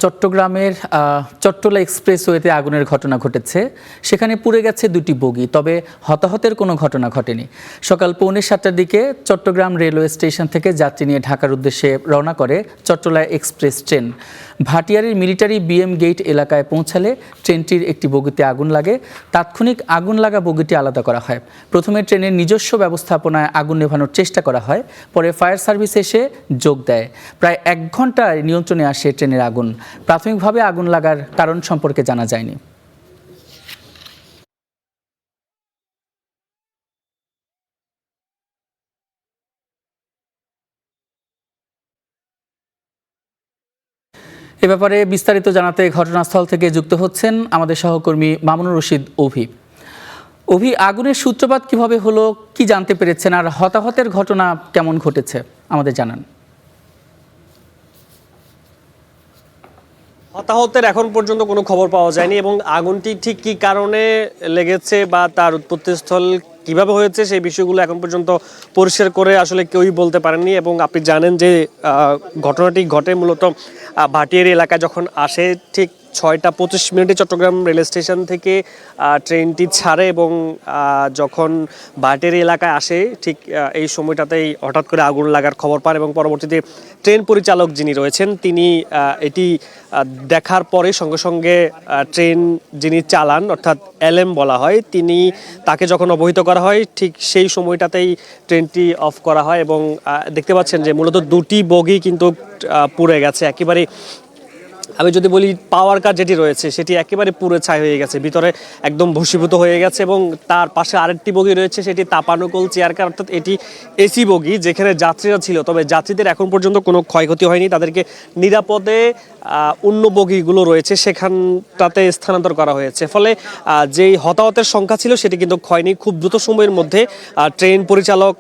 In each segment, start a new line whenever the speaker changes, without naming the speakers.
চট্টগ্রামের চট্টলা এক্সপ্রেসওয়েতে আগুনের ঘটনা ঘটেছে। সেখানে পুড়ে গেছে দুটি বগি, তবে হতাহতের কোনো ঘটনা ঘটেনি। সকাল 6:45টার দিকে চট্টগ্রাম রেলওয়ে স্টেশন থেকে যাত্রী নিয়ে ঢাকার উদ্দেশ্যে রওনা করে চট্টলা এক্সপ্রেস ট্রেন। ভাটিয়ারীর মিলিটারি বিএম গেট এলাকায় পৌঁছালে ট্রেনটির একটি বগিতে আগুন লাগে। তাৎক্ষণিক আগুন লাগা বগিটি আলাদা করা হয়। প্রথমে ট্রেনের নিজস্ব ব্যবস্থাপনায় আগুন নেভানোর চেষ্টা করা হয়, পরে ফায়ার সার্ভিস এসে যোগ দেয়। প্রায় 1 ঘন্টায় নিয়ন্ত্রণে আসে ট্রেনের আগুন। প্রাথমিকভাবে আগুন লাগার কারণ সম্পর্কে জানা যায়নি। এ ব্যাপারে বিস্তারিত জানাতে ঘটনাস্থল থেকে যুক্ত হচ্ছেন আমাদের সহকর্মী মামুনুর রশিদ অভি। আগুনের সূত্রপাত কিভাবে হলো, কি জানতে পেরেছেন, আর হতাহতের ঘটনা কেমন ঘটেছে আমাদের জানান।
হতাহতের এখন পর্যন্ত কোনো খবর পাওয়া যায়নি এবং আগুনটি ঠিক কী কারণে লেগেছে বা তার উৎপত্তিস্থল কিভাবে হয়েছে সেই বিষয়গুলো এখন পর্যন্ত পরিষ্কার করে আসলে কেউই বলতে পারেননি। এবং আপনি জানেন যে ঘটনাটি ঘটে মূলত ভাটিয়ারী এলাকায় যখন আসে ঠিক 6:25 চট্টগ্রাম রেল স্টেশন থেকে ট্রেনটি ছাড়ে এবং যখন ভাটিয়ারী এলাকায় আসে ঠিক এই সময়টাতেই হঠাৎ করে আগুন লাগার খবর পান এবং পরবর্তীতে ট্রেন পরিচালক যিনি রয়েছেন তিনি এটি দেখার পরে সঙ্গে সঙ্গে ট্রেন যিনি চালান অর্থাৎ এলএম বলা হয় তাকে যখন অবহিত করা হয় ঠিক সেই সময়টাতেই ট্রেনটি অফ করা হয় এবং দেখতে পাচ্ছেন যে মূলত দুটি বগি কিন্তু পুড়ে গেছে একেবারে। আমি যদি বলি পাওয়ার কার যেটি রয়েছে সেটি একেবারে পুরো ছাই হয়ে গেছে, ভিতরে একদম ভস্মীভূত হয়ে গেছে এবং তার পাশে আরেকটি বগি রয়েছে সেটি তাপানুকূল চেয়ার কার অর্থাৎ এটি এসি বগি যেখানে যাত্রীরা ছিল, তবে যাত্রীদের এখন পর্যন্ত কোনো ক্ষয়ক্ষতি হয়নি, তাদেরকে নিরাপদে অন্য বগিগুলো রয়েছে সেখানটাতে স্থানান্তর করা হয়েছে। ফলে যেই হতাহতের সংখ্যা ছিল সেটি কিন্তু হয়নি। খুব দ্রুত সময়ের মধ্যে ট্রেন পরিচালক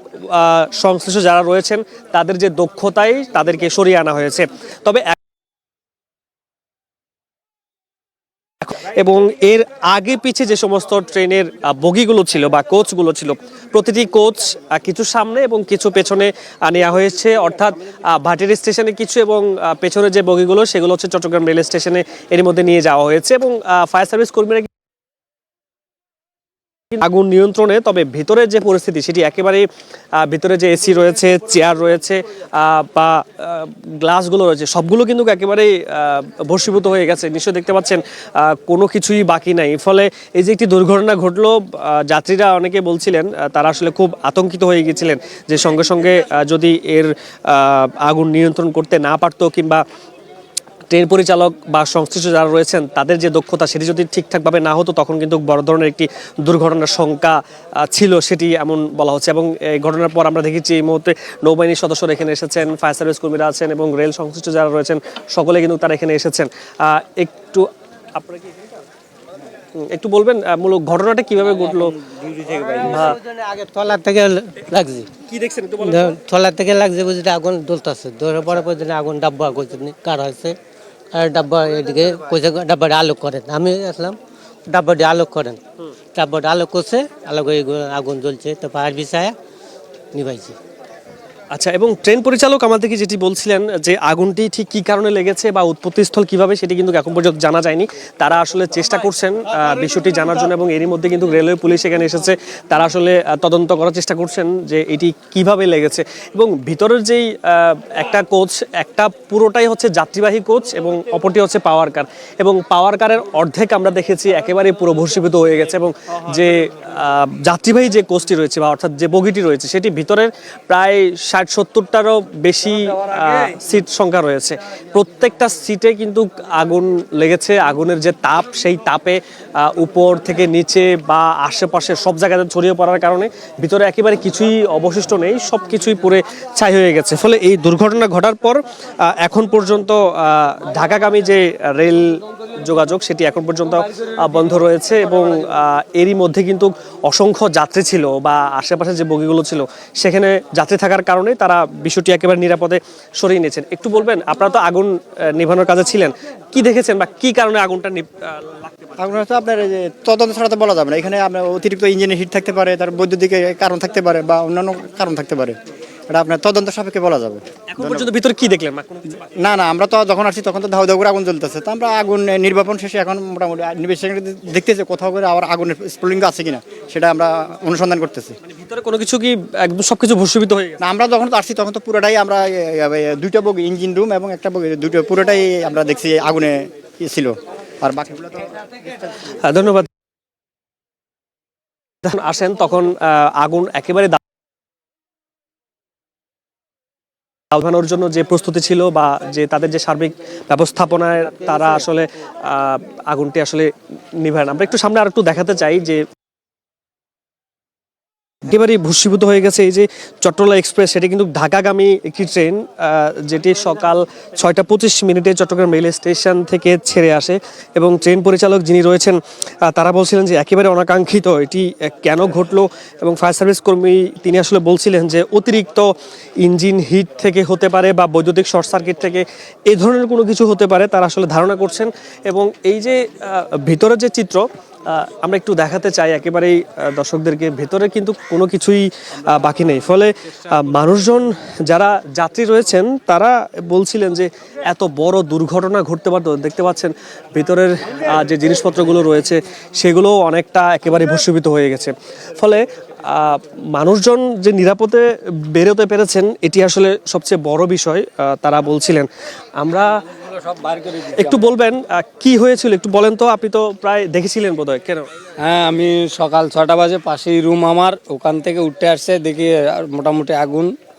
সংশ্লিষ্ট যারা রয়েছেন তাদের যে দক্ষতায় তাদেরকে সরিয়ে আনা হয়েছে। তবে এবং এর আগে পিছে যে সমস্ত ট্রেনের বগিগুলো ছিল বা কোচগুলো ছিল প্রতিটি কোচ কিছু সামনে এবং কিছু পেছনে নেওয়া হয়েছে, অর্থাৎ ভাটিয়ারী স্টেশনে কিছু এবং পেছনে যে বগিগুলো সেগুলো হচ্ছে চট্টগ্রাম রেল স্টেশনে এর মধ্যে নিয়ে যাওয়া হয়েছে এবং ফায়ার সার্ভিস কর্মীরা আগুন নিয়ন্ত্রণে। তবে ভিতরে যে পরিস্থিতি সেটি একেবারে ভিতরে যে এসি রয়েছে, চেয়ার রয়েছে বা গ্লাসগুলো রয়েছে সবগুলো কিন্তু একেবারেই ভস্মীভূত হয়ে গেছে। নিশ্চয়ই দেখতে পাচ্ছেন কোনো কিছুই বাকি নাই। ফলে এই যে একটি দুর্ঘটনা ঘটলো, যাত্রীরা অনেকে বলছিলেন তারা আসলে খুব আতঙ্কিত হয়ে গিয়েছিলেন যে সঙ্গে সঙ্গে যদি এর আগুন নিয়ন্ত্রণ করতে না পারতো কিংবা ট্রেন পরিচালক বা সংশ্লিষ্ট যারা রয়েছেন তাদের যে দক্ষতা সেটি যদি ঠিকঠাকভাবে না হতো তখন কিন্তু বড় ধরনের একটি দুর্ঘটনার শঙ্কা ছিল, সেটি এমন বলা হচ্ছে। এবং এই ঘটনার পর আমরা দেখেছি এই মুহূর্তে নৌবাহিনীর সদস্যরা এখানে এসেছেন, ফায়ার সার্ভিস কর্মীরা আছেন এবং রেল সংশ্লিষ্ট যারা রয়েছেন সকলে কিন্তু তারা এখানে এসেছেন। একটু আপনারা কি একটু বলবেন মূলত ঘটনাটা কিভাবে ঘটলো?
আগে তলার থেকে লাগছে,
কি দেখছেন একটু বলেন।
তলার থেকে লাগছে বুঝতে আগুন জ্বলতেছে, ধরে পরে পর্যন্ত আগুন ডাব্বা কার হয়েছে আর ডাব্বা এদিকে কইছে ডাব্বাটা আলোক করেন। আমি আসলাম ডাব্বাটি আলোক করেন, ডাব্বাটা আলোক করছে, আলোক আগুন জ্বলছে তো ফায়ার বিছায়া নিভাইছে।
আচ্ছা, এবং ট্রেন পরিচালক আমাদেরকে যেটি বলছিলেন যে আগুনটি ঠিক কী কারণে লেগেছে বা উৎপত্তিস্থল কিভাবে সেটি কিন্তু এখন পর্যন্ত জানা যায়নি। তারা আসলে চেষ্টা করছেন বিষয়টি জানার জন্য এবং এরই মধ্যে কিন্তু রেলওয়ে পুলিশ এখানে এসেছে, তারা আসলে তদন্ত করার চেষ্টা করছেন যে এটি কিভাবে লেগেছে। এবং ভিতরের যেই একটা কোচ, একটা পুরোটাই হচ্ছে যাত্রীবাহী কোচ এবং অপরটি হচ্ছে পাওয়ার কার, এবং পাওয়ার কারের অর্ধেক আমরা দেখেছি একেবারে পুরো ভস্মীভূত হয়ে গেছে এবং যে যাত্রীবাহী যে কোচটি রয়েছে বা অর্থাৎ যে বগিটি রয়েছে সেটি ভিতরের প্রায় 60-70টারও বেশি সিট সংখ্যা রয়েছে। প্রত্যেকটা সিটে কিন্তু আগুন লেগেছে। আগুনের যে তাপ সেই তাপে উপর থেকে নিচে বা আশেপাশে সব জায়গাতে ছড়িয়ে পড়ার কারণে ভিতরে একেবারে কিছুই অবশিষ্ট নেই, সব কিছুই পুড়ে ছাই হয়ে গেছে। ফলে এই দুর্ঘটনা ঘটার পর এখন পর্যন্ত ঢাকাগামী যে রেল যোগাযোগ সেটি এখন পর্যন্ত বন্ধ রয়েছে এবং এরই মধ্যে কিন্তু অসংখ্য যাত্রী ছিল বা আশেপাশে যে বগিগুলো ছিল সেখানে যাত্রী থাকার কারণে তারা বিষয়টি একেবারে নিরাপদে সরিয়ে নিয়েছেন। একটু বলবেন, আপনারা তো আগুন নেভানোর কাজে ছিলেন, কি দেখেছেন বা কি কারণে আগুনটা
আগুন হচ্ছে আপনার তদন্ত ছাড়া তো বলা যাবে না। এখানে আপনার অতিরিক্ত ইঞ্জিনের হিট থাকতে পারে, তার বৈদ্যুতিক কারণ থাকতে পারে বা অন্যান্য কারণ থাকতে পারে। এটা আপনার তদন্ত সাপেক্ষে বলা যাবে।
এখন পর্যন্ত ভিতরে কি দেখলেন না কোনো কিছু?
না না, আমরা তো যখন আসছি তখন তো ধাউ ধাউ করে আগুন জ্বলতেছে, তো আমরা আগুন নির্বাপন শেষে এখন মোটামুটি ইনভেস্টিগেশন দেখতেছি কোথাও করে আবার আগুনের স্ফুলিঙ্গ আছে কিনা, সেটা আমরা অনুসন্ধান করতেছি।
মানে ভিতরে কোনো কিছু কি একদম সবকিছু ভূষিত হয়ে গেছে?
না, আমরা যখন তো আসছি তখন তো পুরোটাই আমরা দুইটা বগি, ইঞ্জিন রুম এবং একটা বগি, দুটো পুরোটাই আমরা দেখছি আগুনে ছিল, আর বাকিগুলো তো
ধন্যবাদ। যখন আসেন তখন আগুন একেবারে আলভানোর জন্য যে প্রস্তুতি ছিল বা যে তাদের যে সার্বিক ব্যবস্থাপনায় তারা আসলে আগুনটি আসলে নিভান। আমরা একটু সামনে আর একটু দেখাতে চাই যে একেবারে ভূষীভূত হয়ে গেছে এই যে চট্টলা এক্সপ্রেস, সেটি কিন্তু ঢাকাগামী একটি ট্রেন যেটি সকাল 6:25 চট্টগ্রাম রেল স্টেশন থেকে ছেড়ে আসে এবং ট্রেন পরিচালক যিনি রয়েছেন তারা বলছিলেন যে একেবারে অনাকাঙ্ক্ষিত এটি কেন ঘটলো, এবং ফায়ার সার্ভিস কর্মী তিনি আসলে বলছিলেন যে অতিরিক্ত ইঞ্জিন হিট থেকে হতে পারে বা বৈদ্যুতিক শর্ট সার্কিট থেকে এই ধরনের কোনো কিছু হতে পারে, তারা আসলে ধারণা করছেন। এবং এই যে ভিতরের যে চিত্র আমরা একটু দেখাতে চাই একেবারেই দর্শকদেরকে, ভেতরে কিন্তু কোনো কিছুই বাকি নেই। ফলে মানুষজন যারা যাত্রী রয়েছেন তারা বলছিলেন যে এত বড় দুর্ঘটনা ঘটতে পারতো। দেখতে পাচ্ছেন ভিতরের যে জিনিসপত্রগুলো রয়েছে সেগুলো অনেকটা একেবারে ভস্মীভূত হয়ে গেছে। ফলে মানুষজন যে নিরাপদে বেরোতে পেরেছেন এটি আসলে সবচেয়ে বড় বিষয় তারা বলছিলেন। আমরা একটু বলবেন কি হয়েছিল একটু বলেন তো, আপনি তো প্রায় দেখেছিলেন বোধহয়। কেন?
হ্যাঁ, আমি সকাল 6টা বাজে, পাশেই রুম আমার, ওখান থেকে উঠে আসছে দেখি মোটামুটি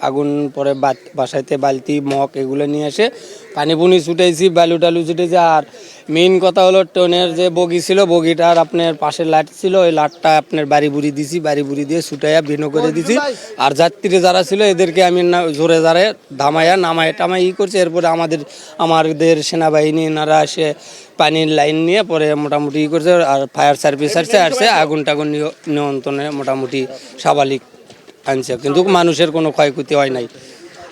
আগুন পরে বাসাইতে বালতি মগ এগুলো নিয়ে এসে পানি পুনি ছুটাইছি, বালু টালু ছুটেছি। আর মেইন কথা হলো ট্রেনের যে বগি ছিল, বগিটার আপনার পাশে লাট ছিল, ওই লাটটা আপনার বাড়ি বুড়ি দিছি, বাড়ি বুড়ি দিয়ে ছুটাইয়া ভিন্ন করে দিছি। আর যাত্রী যারা ছিল এদেরকে আমি জোরে জারে ধামাইয়া নামায় টামাই করছি। এরপরে আমাদের সেনাবাহিনী এনারা এসে পানির লাইন নিয়ে পরে মোটামুটি করছে, আর ফায়ার সার্ভিস আসছে আগুন টাগুন নিয়ন্ত্রণে মোটামুটি স্বাভাবিক আনছে, কিন্তু মানুষের কোনো ক্ষয়ক্ষতি হয় নাই।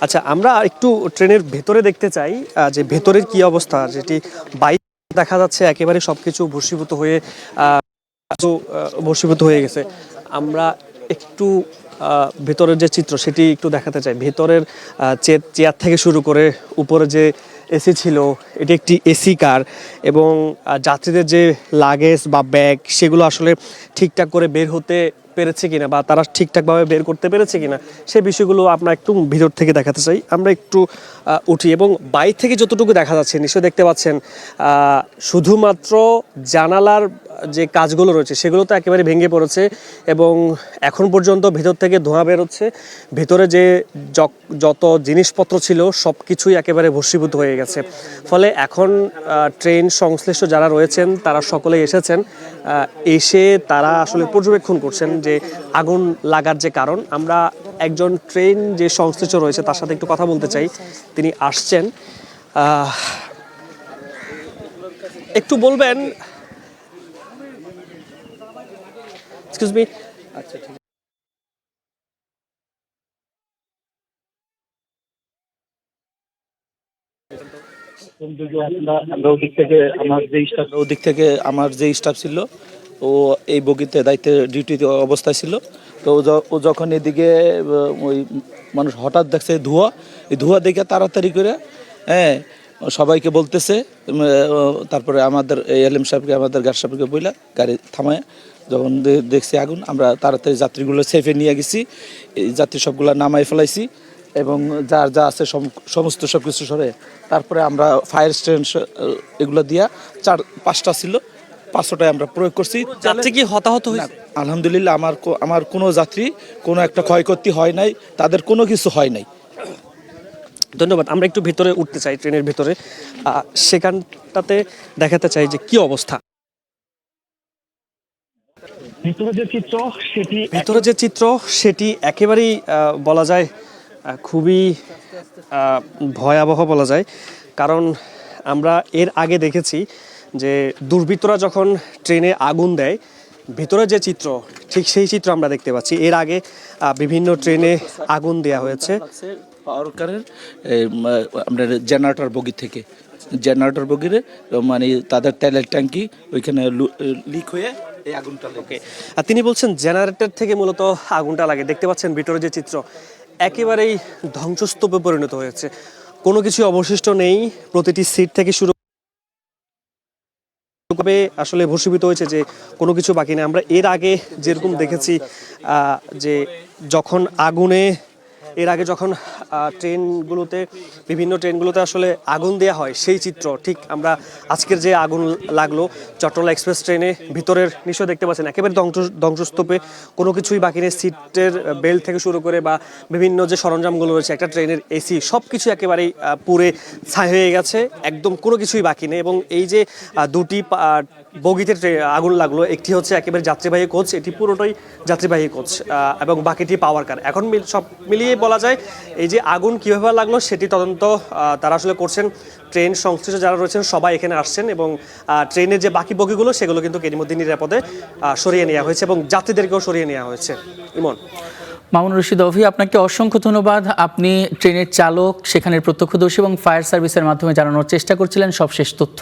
আচ্ছা, আমরা একটু ট্রেনের ভেতরে দেখতে চাই যে ভেতরের কি অবস্থা, যেটি বাইক দেখা যাচ্ছে একেবারে সবকিছু ভস্মীভূত হয়ে গেছে। আমরা একটু ভেতরের যে চিত্র সেটি একটু দেখাতে চাই। ভেতরের চেয়ার থেকে শুরু করে উপরে যে এসি ছিল, এটি একটি এসি কার, এবং যাত্রীদের যে লাগেজ বা ব্যাগ সেগুলো আসলে ঠিকঠাক করে বের হতে পেরেছে কিনা বা তারা ঠিকঠাকভাবে বের করতে পেরেছে কিনা সেই বিষয়গুলো আমরা একটু ভিতর থেকে দেখাতে চাই। আমরা একটু উঠি এবং বাইরে থেকে যতটুকু দেখা যাচ্ছে নিশ্চয়ই দেখতে পাচ্ছেন শুধুমাত্র জানালার যে কাজগুলো রয়েছে সেগুলো তো একেবারে ভেঙে পড়েছে এবং এখন পর্যন্ত ভেতর থেকে ধোঁয়া বেরোচ্ছে। ভেতরে যে যত জিনিসপত্র ছিল সব কিছুই একেবারে ভস্মীভূত হয়ে গেছে। ফলে এখন ট্রেন সংশ্লিষ্ট যারা রয়েছেন তারা সকলেই এসেছেন, এসে তারা আসলে পর্যবেক্ষণ করছেন যে আগুন লাগার যে কারণ। আমরা একজন ট্রেন যে সংশ্লিষ্ট রয়েছে তার সাথে একটু কথা বলতে চাই, তিনি আসছেন। একটু বলবেন, এক্সকিউজ মি। আচ্ছা, ঠিক
ওদিক থেকে আমার যে স্টাফ ছিল ও এই বগিতে দায়িত্বে ডিউটিতে অবস্থায় ছিল। তো ও যখন এদিকে ওই মানুষ হঠাৎ দেখছে এই ধোঁয়া দেখে তাড়াতাড়ি করে সবাইকে বলতেছে। তারপরে আমাদের এলএম সাহেবকে, আমাদের গার্ড সাহেবকে বইলা গাড়ি থামায় যখন দেখছি আগুন, আমরা তাড়াতাড়ি যাত্রীগুলো সেফে নিয়ে গেছি, এই যাত্রী সবগুলো নামাই ফেলাইছি এবং যার যা আছে সমস্ত সব কিছু সরে তারপরে আমরা ফায়ার স্টেশন এগুলো দিয়া 4-5টা ছিল, 500টায় আমরা প্রয়োগ করছি।
যাত্রী কি হতাহত হয়েছে?
আলহামদুলিল্লাহ আমার কোনো যাত্রী কোনো একটা ক্ষয়ক্ষতি হয় নাই, তাদের কোনো কিছু হয় নাই।
ধন্যবাদ। আমরা একটু ভিতরে উঠতে চাই, ট্রেনের ভিতরে সেখানটাতে দেখাতে চাই যে কি অবস্থা। ভিতরে যে চিত্র সেটি একেবারেই বলা যায় খুবই ভয়াবহ বলা যায়। কারণ আমরা এর আগে দেখেছি যে দুর্বৃত্তরা যখন ট্রেনে আগুন দেয় ভিতরে যে চিত্র ঠিক সেই চিত্র আমরা দেখতে পাচ্ছি। এর আগে বিভিন্ন ট্রেনে আগুন দেওয়া হয়েছে
পাওয়ার কারের আপনার জেনারেটর বগি থেকে, জেনারেটর বগিরে মানে তাদের তেলের ট্যাঙ্কি ওইখানে লিক হয়ে এই আগুনটা লাগে।
আর তিনি বলছেন জেনারেটর থেকে মূলত আগুনটা লাগে। দেখতে পাচ্ছেন ভিতরে যে চিত্র একেবারেই ধ্বংসস্তূপে পরিণত হয়েছে, কোনো কিছু অবশিষ্ট নেই। প্রতিটি সিট থেকে শুরু করে আসলে ভূষীভূত হয়েছে যে কোনো কিছু বাকি নেই। আমরা এর আগে যেরকম দেখেছি যে যখন এর আগে যখন বিভিন্ন ট্রেনগুলোতে আসলে আগুন দেওয়া হয়, সেই চিত্র ঠিক আমরা আজকের যে আগুন লাগলো চট্টগ্রাম এক্সপ্রেস ট্রেনে, ভিতরের নিশ্চয় দেখতে পাচ্ছেন একেবারে ধ্বংসস্তূপে, কোনো কিছুই বাকি নেই। সিটের বেল্ট থেকে শুরু করে বা বিভিন্ন যে সরঞ্জামগুলো রয়েছে, একটা ট্রেনের এসি, সব কিছু একেবারেই পুড়ে ছাই হয়ে গেছে, একদম কোনো কিছুই বাকি নেই। এবং এই যে দুটি বগিতে আগুন লাগলো, একটি হচ্ছে একেবারে যাত্রীবাহী কোচ, এটি পুরোটাই যাত্রীবাহী কোচ, এবং বাকিটি পাওয়ার কার। এখন সব মিলিয়ে বলা যায় এই যে আগুন কীভাবে লাগলো সেটি তদন্ত তারা আসলে করছেন। ট্রেন সংশ্লিষ্ট যারা রয়েছেন সবাই এখানে আসছেন এবং ট্রেনের যে বাকি বগিগুলো সেগুলো কিন্তু এর মধ্যে নিরাপদে সরিয়ে নেওয়া হয়েছে এবং যাত্রীদেরকেও সরিয়ে নেওয়া হয়েছে। ইমন।
মামুনুর রশিদ অভি, আপনাকে অসংখ্য ধন্যবাদ। আপনি ট্রেনের চালক, সেখানের প্রত্যক্ষদর্শী এবং ফায়ার সার্ভিসের মাধ্যমে জানানোর চেষ্টা করছিলেন সবশেষ তথ্য।